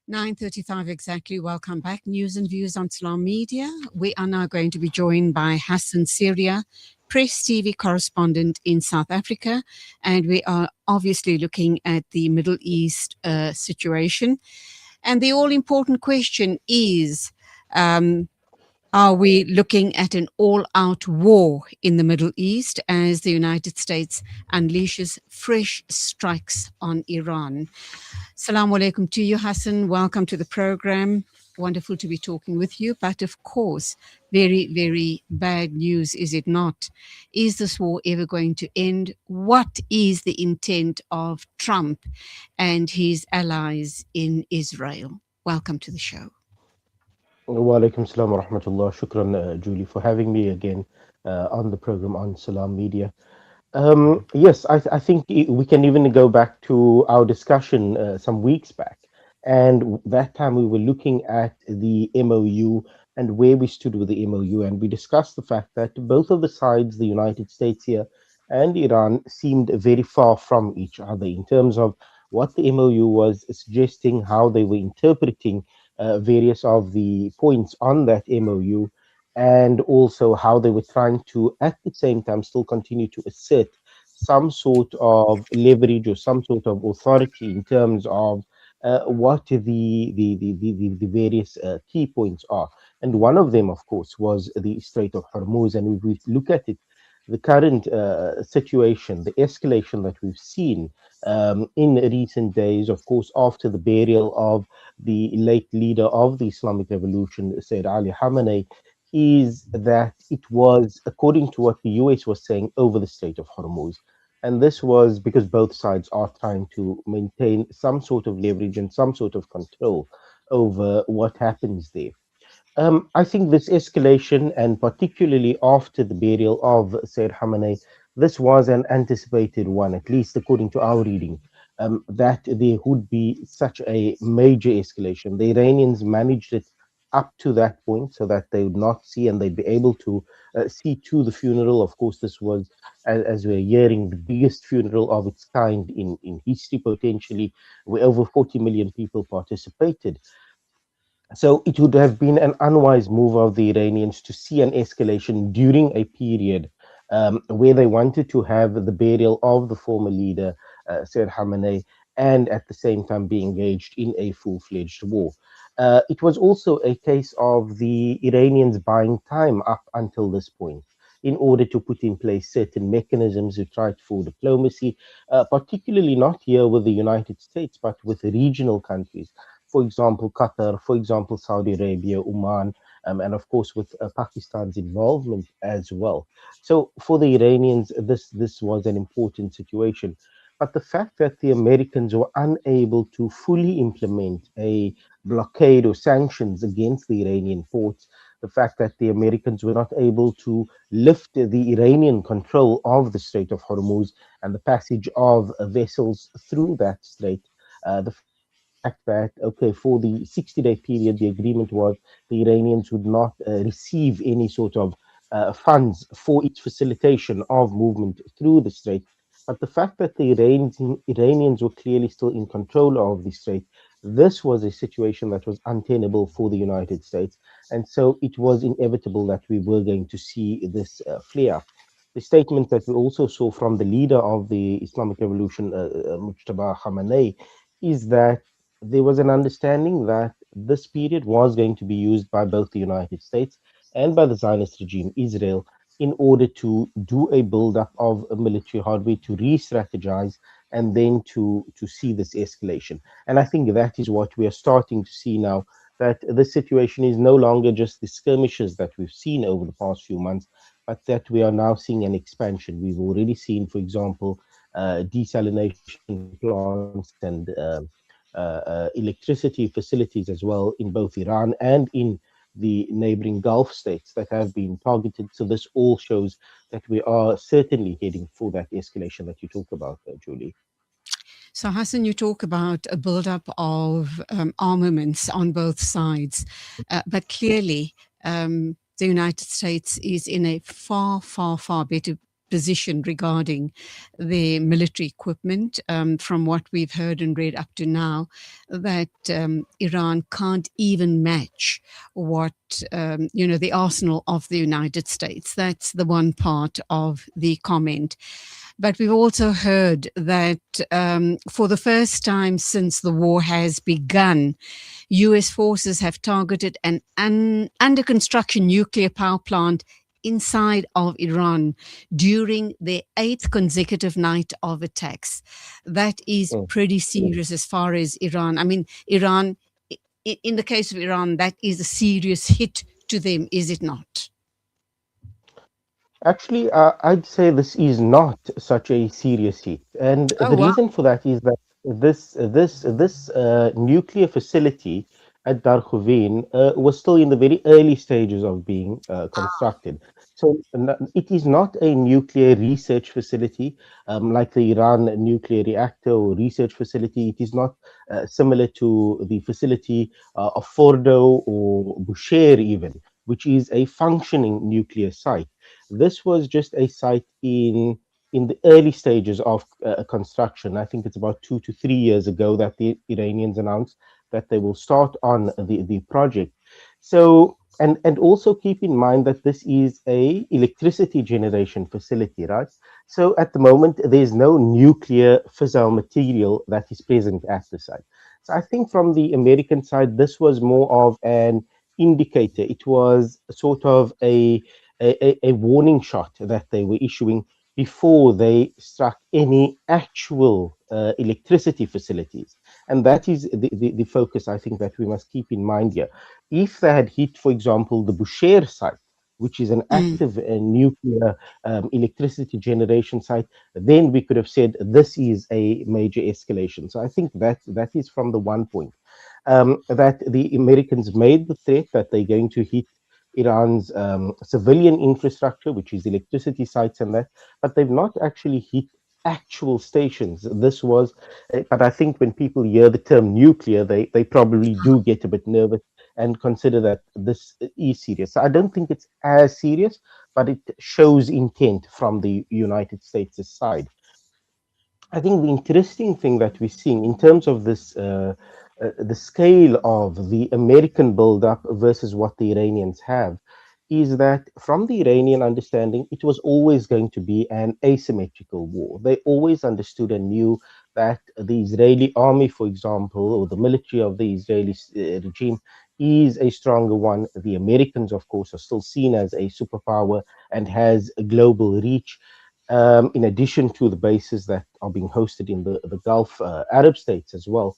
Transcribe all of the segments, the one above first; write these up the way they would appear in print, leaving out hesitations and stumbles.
9:35 exactly. Welcome back. News and views on Salam Media. We are now going to be joined by Hassen Seria, Press TV correspondent in South Africa. And we are obviously looking at the Middle East situation. And the all important question is, are we looking at an all-out war in the Middle East as the United States unleashes fresh strikes on Iran? Assalamu alaikum to you, Hassan. Welcome to the program. Wonderful to be talking with you. But of course, very, very bad news, is it not? Is this war ever going to end? What is the intent of Trump and his allies in Israel? Welcome to the show. Wa alaikum salam wa rahmatullah. Shukran, Julie, for having me again on the program on Salam Media. Yes, I think we can even go back to our discussion some weeks back. And that time we were looking at the MOU and where we stood with the MOU. And we discussed the fact that both of the sides, the United States here and Iran, seemed very far from each other in terms of what the MOU was suggesting, how they were interpreting various of the points on that MOU, and also how they were trying to, at the same time, still continue to assert some sort of leverage or some sort of authority in terms of what the various key points are. And one of them, of course, was the Strait of Hormuz. And if we look at it, the current situation, the escalation that we've seen in recent days, of course, after the burial of the late leader of the Islamic Revolution, Sayyid Ali Khamenei, is that it was, according to what the US was saying, over the Strait of Hormuz. And this was because both sides are trying to maintain some sort of leverage and some sort of control over what happens there. I think this escalation, and particularly after the burial of Sayyid Khamenei, this was an anticipated one, at least according to our reading, that there would be such a major escalation. The Iranians managed it up to that point so that they would not see and they'd be able to see to the funeral. Of course, this was, as we're hearing, the biggest funeral of its kind in history, potentially, where over 40 million people participated. So it would have been an unwise move of the Iranians to see an escalation during a period where they wanted to have the burial of the former leader, Sayyid Khamenei, and at the same time be engaged in a full-fledged war. It was also a case of the Iranians buying time up until this point in order to put in place certain mechanisms to try for diplomacy, particularly not here with the United States, but with regional countries, for example, Qatar, for example, Saudi Arabia, Oman, and of course with Pakistan's involvement as well. So for the Iranians, this was an important situation. But the fact that the Americans were unable to fully implement a blockade or sanctions against the Iranian ports, the fact that the Americans were not able to lift the Iranian control of the Strait of Hormuz and the passage of vessels through that strait, the fact that, okay, for the 60-day period, the agreement was the Iranians would not receive any sort of funds for its facilitation of movement through the strait. But the fact that the Iranians were clearly still in control of the strait, this was a situation that was untenable for the United States. And so it was inevitable that we were going to see this flare up. The statement that we also saw from the leader of the Islamic Revolution, Mujtaba Khamenei, is that there was an understanding that this period was going to be used by both the United States and by the Zionist regime, Israel, in order to do a build-up of a military hardware, to re-strategize, and then to see this escalation. And I think that is what we are starting to see now, that the situation is no longer just the skirmishes that we've seen over the past few months, but that we are now seeing an expansion. We've already seen, for example, desalination plants and electricity facilities as well in both Iran and in the neighboring Gulf states that have been targeted. So this all shows that we are certainly heading for that escalation that you talk about, Julie. So, Hassan, you talk about a buildup of armaments on both sides, but clearly the United States is in a far, far, far better position regarding the military equipment. From what we've heard and read up to now, that Iran can't even match what the arsenal of the United States. That's the one part of the comment. But we've also heard that for the first time since the war has begun, US forces have targeted an under construction nuclear power plant inside of Iran during their eighth consecutive night of attacks. That is Mm. pretty serious as far as Iran. I mean, Iran, in the case of Iran, that is a serious hit to them, is it not? Actually, I'd say this is not such a serious heat, and Oh, the wow. reason for that is that this nuclear facility at Darkhovin was still in the very early stages of being constructed. So it is not a nuclear research facility like the Iran nuclear reactor or research facility. It is not similar to the facility of Fordo or Bushehr even, which is a functioning nuclear site. This was just a site in the early stages of construction. I think it's about 2 to 3 years ago that the Iranians announced that they will start on the project. So and also keep in mind that this is a electricity generation facility, right? So at the moment there's no nuclear fissile material that is present at the site. So I think from the American side, this was more of an indicator. It was sort of a warning shot that they were issuing before they struck any actual electricity facilities. And that is the focus I think that we must keep in mind here. If they had hit, for example, the Bushehr site, which is an Mm, active nuclear electricity generation site, then we could have said this is a major escalation. So I think that is from the one point that the Americans made the threat that they're going to hit Iran's civilian infrastructure, which is electricity sites and that, but they've not actually hit actual stations. This was, but I think when people hear the term nuclear, they probably do get a bit nervous and consider that this is serious. So I don't think it's as serious, but it shows intent from the United States' side. I think the interesting thing that we're seeing in terms of this, the scale of the American buildup versus what the Iranians have, is that from the Iranian understanding, it was always going to be an asymmetrical war. They always understood and knew that the Israeli army, for example, or the military of the Israeli regime, is a stronger one. The Americans, of course, are still seen as a superpower and has a global reach in addition to the bases that are being hosted in the Gulf Arab states as well.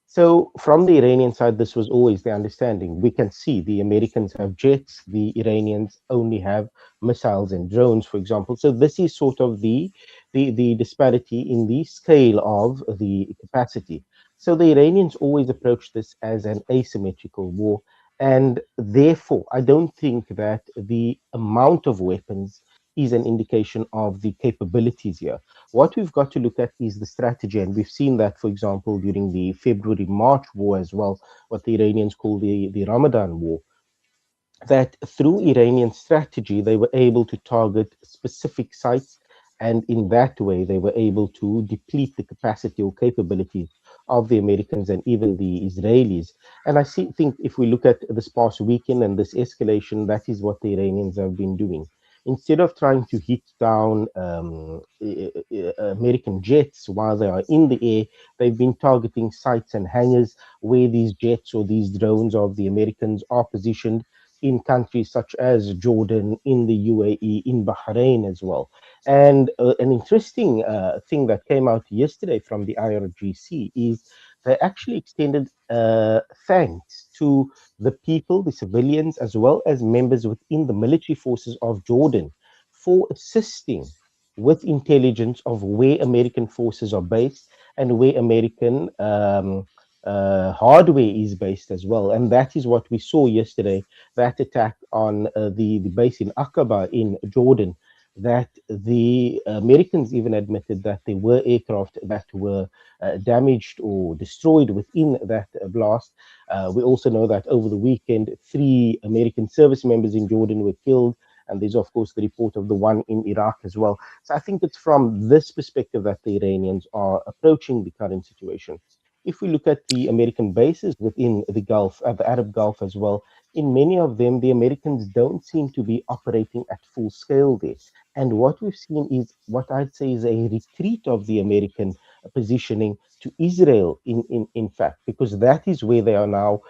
So, from the Iranian side, this was always the understanding. We can see the Americans have jets, the Iranians only have missiles and drones, for example. So, this is sort of the disparity in the scale of the capacity. So, the Iranians always approach this as an asymmetrical war. And therefore, I don't think that the amount of weapons is an indication of the capabilities here. What we've got to look at is the strategy, and we've seen that, for example, during the February March war as well, what the Iranians call the Ramadan war, that through Iranian strategy, they were able to target specific sites. And in that way, they were able to deplete the capacity or capabilities of the Americans and even the Israelis. And think if we look at this past weekend and this escalation, that is what the Iranians have been doing. Instead of trying to hit down American jets while they are in the air, they've been targeting sites and hangars where these jets or these drones of the Americans are positioned in countries such as Jordan, in the UAE, in Bahrain as well. And an interesting thing that came out yesterday from the IRGC is they actually extended thanks to the people, the civilians, as well as members within the military forces of Jordan for assisting with intelligence of where American forces are based and where American hardware is based as well. And that is what we saw yesterday, that attack on the base in Aqaba in Jordan, that the Americans even admitted that there were aircraft that were damaged or destroyed within that blast. We also know that over the weekend, 3 American service members in Jordan were killed, and there's of course the report of the one in Iraq as well. So I think it's from this perspective that the Iranians are approaching the current situation. If we look at the American bases within the Gulf, the Arab Gulf as well, in many of them, the Americans don't seem to be operating at full scale there. And what we've seen is what I'd say is a retreat of the American positioning to Israel, in fact, because that is where they are now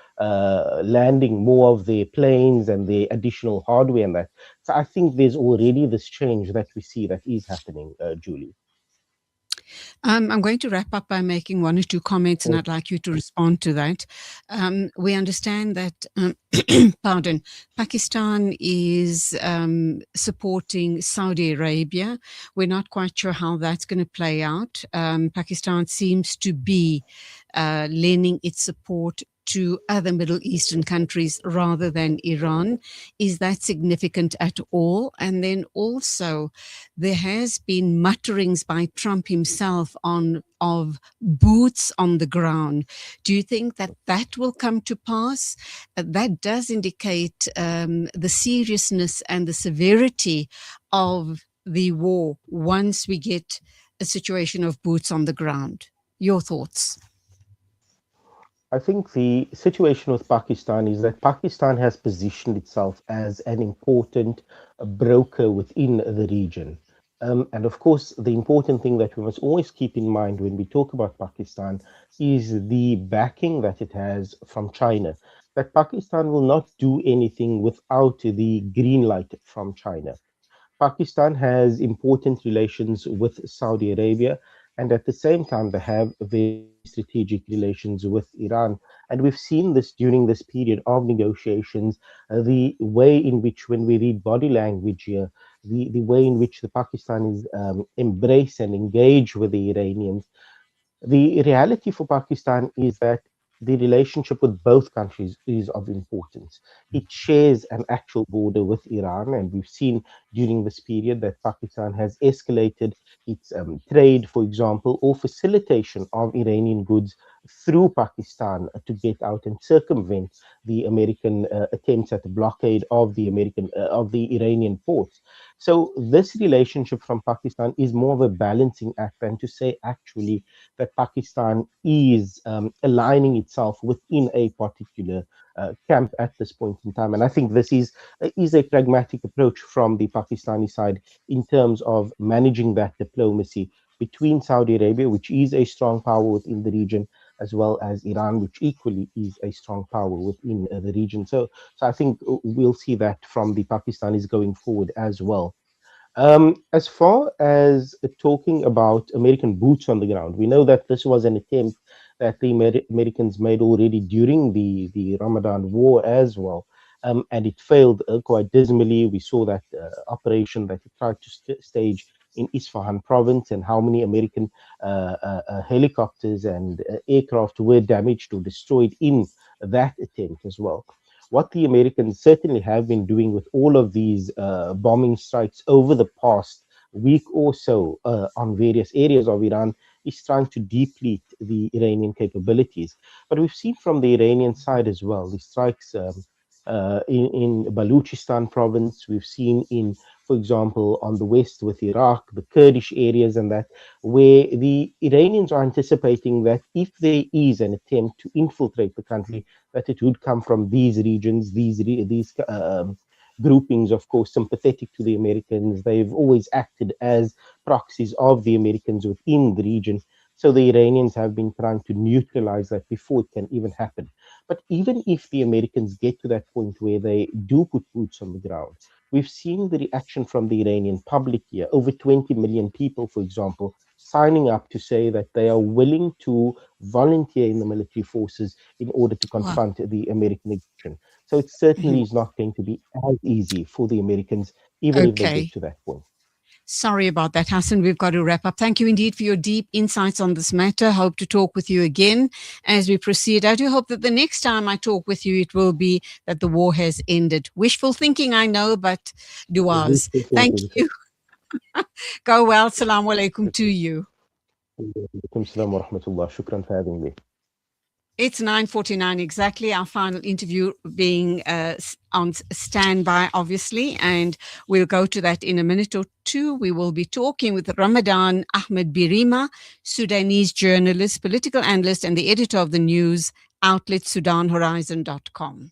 landing more of their planes and their additional hardware and that. So I think there's already this change that we see that is happening, Julie. I'm going to wrap up by making one or two comments, and Mm. I'd like you to respond to that. We understand that, pardon, Pakistan is supporting Saudi Arabia. We're not quite sure how that's going to play out. Pakistan seems to be lending its support to other Middle Eastern countries rather than Iran. Is that significant at all? And then also, there has been mutterings by Trump himself on of boots on the ground. Do you think that that will come to pass? That does indicate the seriousness and the severity of the war once we get a situation of boots on the ground. Your thoughts? I think the situation with Pakistan is that Pakistan has positioned itself as an important broker within the region. And of course, the important thing that we must always keep in mind when we talk about Pakistan is the backing that it has from China. That Pakistan will not do anything without the green light from China. Pakistan has important relations with Saudi Arabia, and at the same time, they have very strategic relations with Iran. And we've seen this during this period of negotiations, the way in which, when we read body language here, the way in which the Pakistanis embrace and engage with the Iranians. The reality for Pakistan is that the relationship with both countries is of importance. It shares an actual border with Iran, and we've seen during this period that Pakistan has escalated its trade, for example, or facilitation of Iranian goods through Pakistan to get out and circumvent the American attempts at the blockade of the of the Iranian ports. So this relationship from Pakistan is more of a balancing act than to say actually that Pakistan is aligning itself within a particular camp at this point in time. And I think this is a pragmatic approach from the Pakistani side in terms of managing that diplomacy between Saudi Arabia, which is a strong power within the region, as well as Iran, which equally is a strong power within the region. So I think we'll see that from the Pakistanis going forward as well. As far as talking about American boots on the ground, we know that this was an attempt that the Americans made already during the Ramadan war as well. And it failed quite dismally. We saw that operation that it tried to stage in Isfahan province, and how many American helicopters and aircraft were damaged or destroyed in that attempt as well. What the Americans certainly have been doing with all of these bombing strikes over the past week or so on various areas of Iran is trying to deplete the Iranian capabilities. But we've seen from the Iranian side as well the strikes in Baluchistan province. We've seen in, for example, on the west with Iraq, the Kurdish areas, and that, where the Iranians are anticipating that if there is an attempt to infiltrate the country, that it would come from these regions, these groupings, of course, sympathetic to the Americans. They've always acted as proxies of the Americans within the region. So the Iranians have been trying to neutralize that before it can even happen. But even if the Americans get to that point where they do put boots on the ground, we've seen the reaction from the Iranian public here. Over 20 million people, for example, signing up to say that they are willing to volunteer in the military forces in order to Wow. confront the American aggression. So it certainly Mhm. is not going to be as easy for the Americans, even if they get Okay. to that point. Sorry about that, Hassan. We've got to wrap up. Thank you indeed for your deep insights on this matter. Hope to talk with you again as we proceed. I do hope that the next time I talk with you, it will be that the war has ended. Wishful thinking, I know, but duas. Wishful Thank thinking. you. Go well. Salaam alaikum to you. Alaikum salam wa rahmatullah. Shukran for having me. It's 9:49 exactly. Our final interview being on standby, obviously, and we'll go to that in a minute or two. We will be talking with Ramadan Ahmed Birima, Sudanese journalist, political analyst, and the editor of the news outlet SudanHorizon.com.